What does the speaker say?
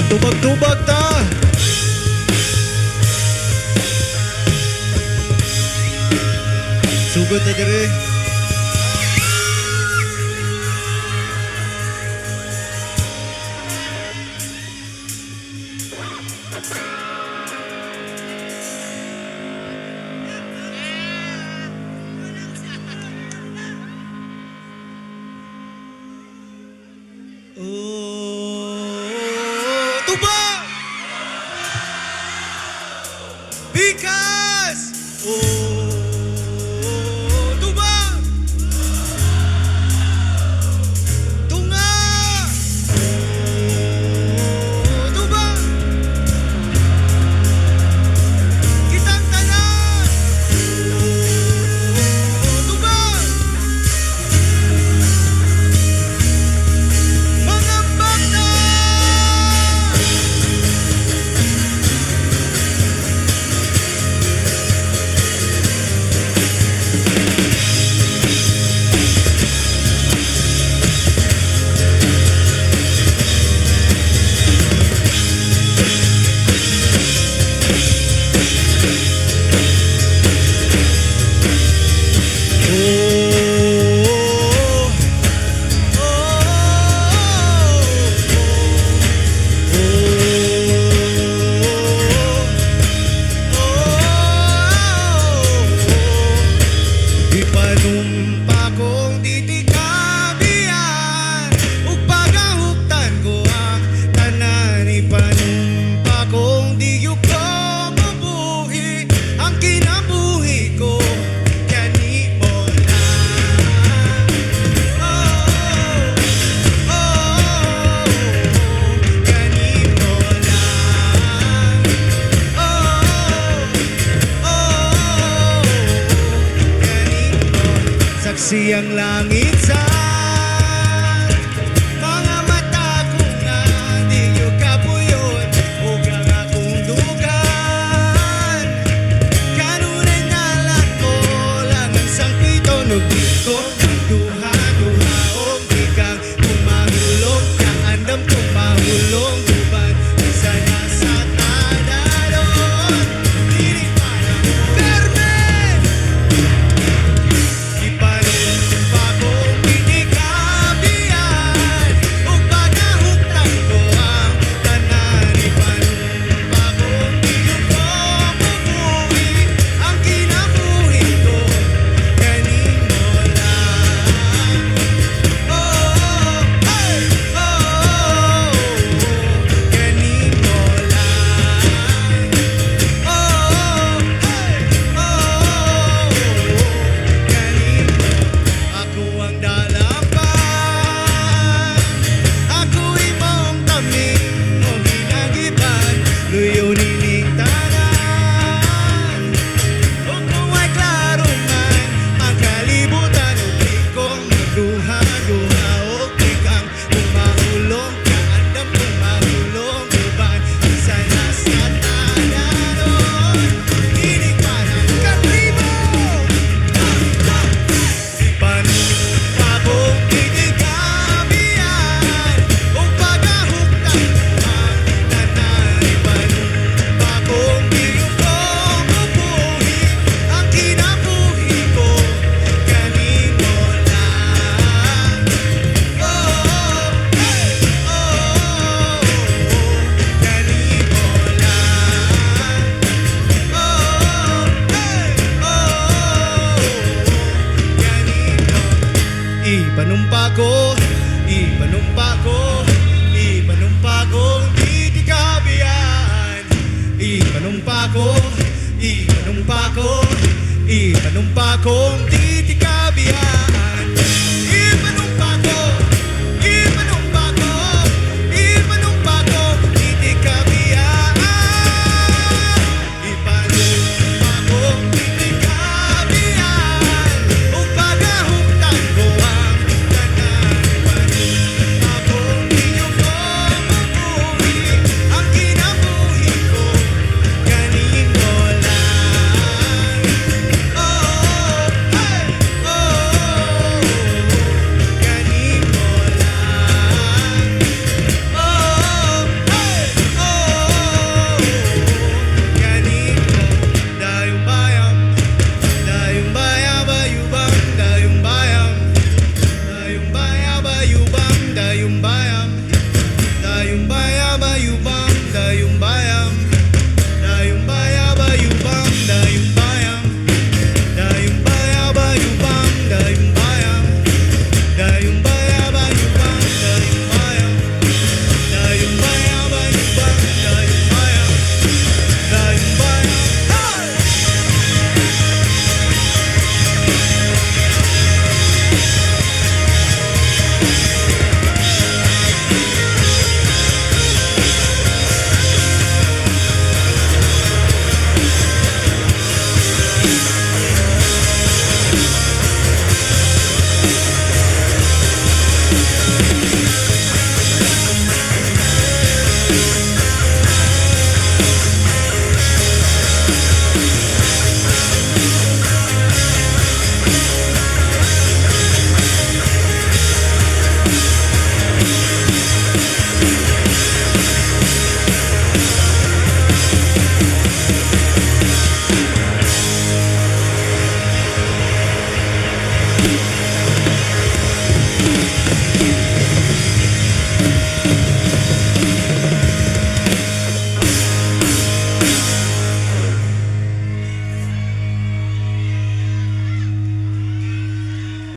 Tubag-tubag ta. Sugod na dire. Tubag! Bikas! Tubag! Tunga! Tubag! Kitang tanan! Tubag! Mga bata! Ipanumpa kong titikabiyan ug pagahuktan ko ang tanan. Ipanumpa kong di gyud ko mabuhi ang kinabuhi ko kani mo lang. Kani mo lang. Saksi ang langit sa mga mata ko nga di nyo kapuyon ug ang akong dugan. Kanunay nalang ko lang ang sangpiton ug dito duha-duha og ikang kumahulog kang andam kong mahulog uban isa na sa tanaron dili pa na perme. Ipanumpa kong titikabiyan ug pagahuktan ko ang tanan. Ipanumpa kong di gyud ko mabuhi ang kinabuhi ko kani mo lang. Kani mo lang. Ako ang dalapan, ako imong kaming mo ginagiban, luyo nining tanan. Ug kung ay klaro man ang kalibutan, ug di ko magduha-duha og ikang kumahulog ka andam kong mahulog uban isa na sa tanaron dili pa na katribo. Ipanumpa kong titikabiyan ug pagahuktan ko ang tanan. Ipanumpa kong di gyud ko mabuhi ang kinabuhi ko kani mo lang. Kani mo lang. Ipanumpa ko, ipanumpa ko, ipanumpa kong titikabiyan. Ipanumpa ko, ipanumpa ko, ipanumpa kong